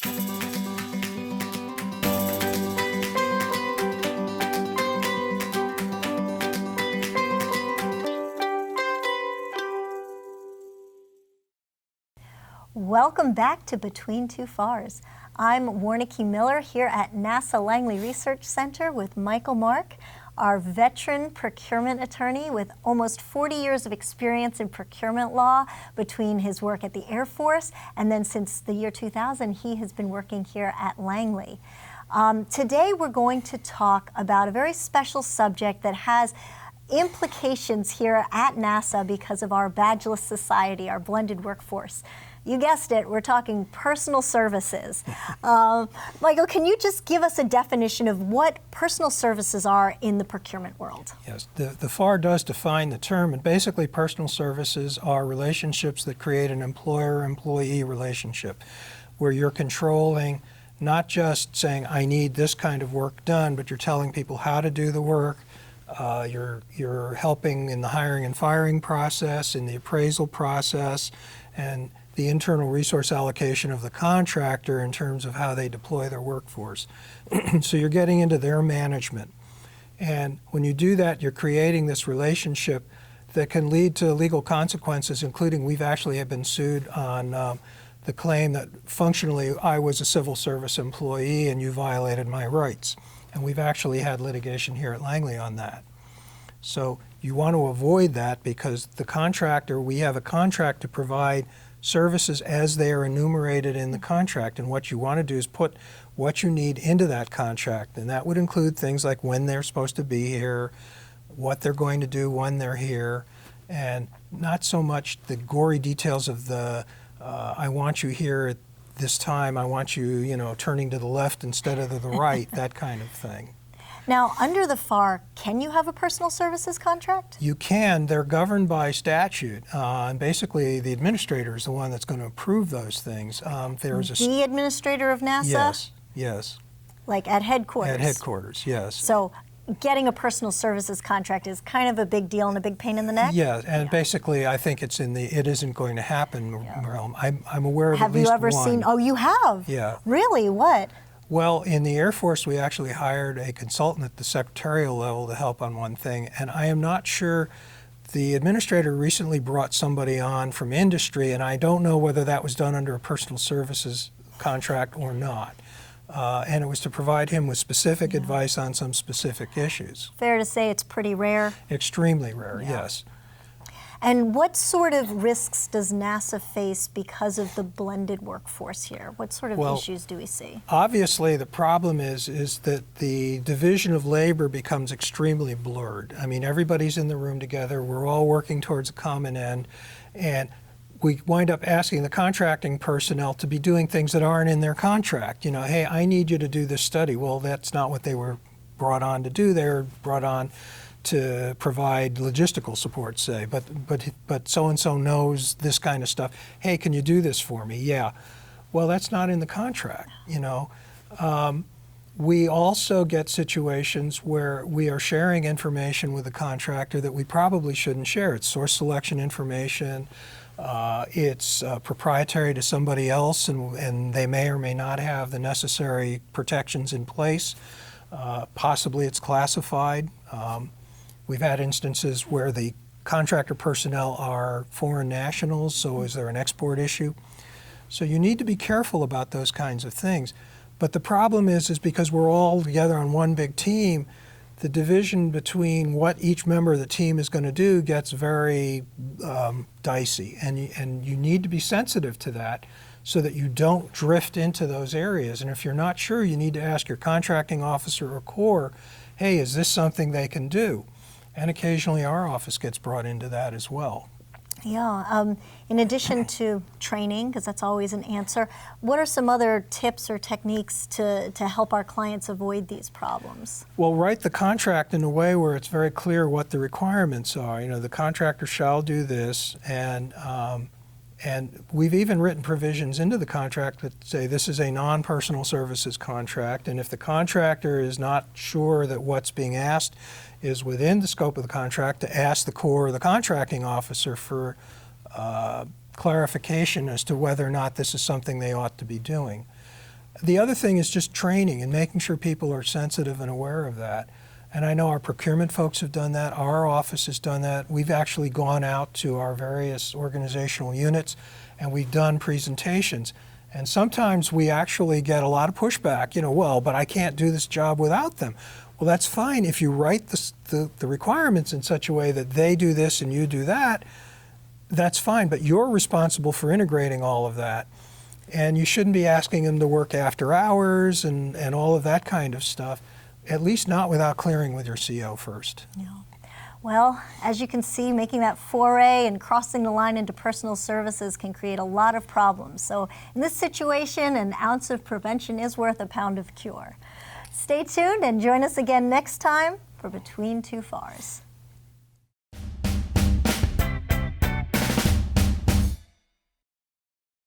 Welcome back to Between Two FARS. I'm Warneke Miller here at NASA Langley Research Center with Michael Mark, our veteran procurement attorney with almost 40 years of experience in procurement law between his work at the Air Force and then since the year 2000 he has been working here at Langley. Today we're going to talk about a very special subject that has implications here at NASA because of our badgeless society, our blended workforce. You guessed it, we're talking personal services. Michael, can you just give us a definition of what personal services are in the procurement world? Yes, the FAR does define the term, and basically personal services are relationships that create an employer-employee relationship, where you're controlling, not just saying, I need this kind of work done, but you're telling people how to do the work. You're helping in the hiring and firing process, in the appraisal process, and the internal resource allocation of the contractor in terms of how they deploy their workforce. So you're getting into their management. And when you do that, you're creating this relationship that can lead to legal consequences, including we've actually have been sued on the claim that functionally I was a civil service employee and you violated my rights. And we've actually had litigation here at Langley on that. So you want to avoid that because the contractor, we have a contract to provide services as they are enumerated in the contract, and what you want to do is put what you need into that contract, and that would include things like when they're supposed to be here, what they're going to do when they're here, and not so much the gory details of the I want you here at this time, I want you, turning to the left instead of the right, that kind of thing. Now, under the FAR, can you have a personal services contract? You can. They're governed by statute, and basically the administrator is the one that's going to approve those things. The administrator of NASA? Yes, yes. Like at headquarters? At headquarters, yes. So getting a personal services contract is kind of a big deal and a big pain in the neck? Yeah, and basically I think it's in the it isn't going to happen realm. I'm aware of at least one. Have you ever seen, oh you have? Yeah. Really, what? Well, in the Air Force, we actually hired a consultant at the secretarial level to help on one thing, and I am not sure. The administrator recently brought somebody on from industry, and I don't know whether that was done under a personal services contract or not. And it was to provide him with specific advice on some specific issues. Fair to say it's pretty rare? Extremely rare, yes. And what sort of risks does NASA face because of the blended workforce here? What sort of issues do we see? Obviously, the problem is that the division of labor becomes extremely blurred. I mean, everybody's in the room together. We're all working towards a common end. And we wind up asking the contracting personnel to be doing things that aren't in their contract. Hey, I need you to do this study. Well, that's not what they were brought on to do. They were brought on to provide logistical support, say, but so-and-so knows this kind of stuff. Hey, can you do this for me? Yeah. Well, that's not in the contract, We also get situations where we are sharing information with the contractor that we probably shouldn't share. It's source selection information. It's proprietary to somebody else, and they may or may not have the necessary protections in place. Possibly it's classified. We've had instances where the contractor personnel are foreign nationals, so is there an export issue? So you need to be careful about those kinds of things. But the problem is because we're all together on one big team, the division between what each member of the team is going to do gets very dicey. And you need to be sensitive to that so that you don't drift into those areas. And if you're not sure, you need to ask your contracting officer or Corps, hey, is this something they can do? And occasionally our office gets brought into that as well. Yeah, in addition to training, because that's always an answer, what are some other tips or techniques to help our clients avoid these problems? Well, write the contract in a way where it's very clear what the requirements are. The contractor shall do this, and we've even written provisions into the contract that say this is a non-personal services contract, and if the contractor is not sure that what's being asked is within the scope of the contract, to ask the Corps or the contracting officer for clarification as to whether or not this is something they ought to be doing. The other thing is just training and making sure people are sensitive and aware of that. And I know our procurement folks have done that. Our office has done that. We've actually gone out to our various organizational units and we've done presentations. And sometimes we actually get a lot of pushback, well, but I can't do this job without them. Well, that's fine if you write the requirements in such a way that they do this and you do that, that's fine, but you're responsible for integrating all of that. And you shouldn't be asking them to work after hours and all of that kind of stuff, at least not without clearing with your CO first. Yeah. Well, as you can see, making that foray and crossing the line into personal services can create a lot of problems. So in this situation, an ounce of prevention is worth a pound of cure. Stay tuned and join us again next time for Between Two FARS.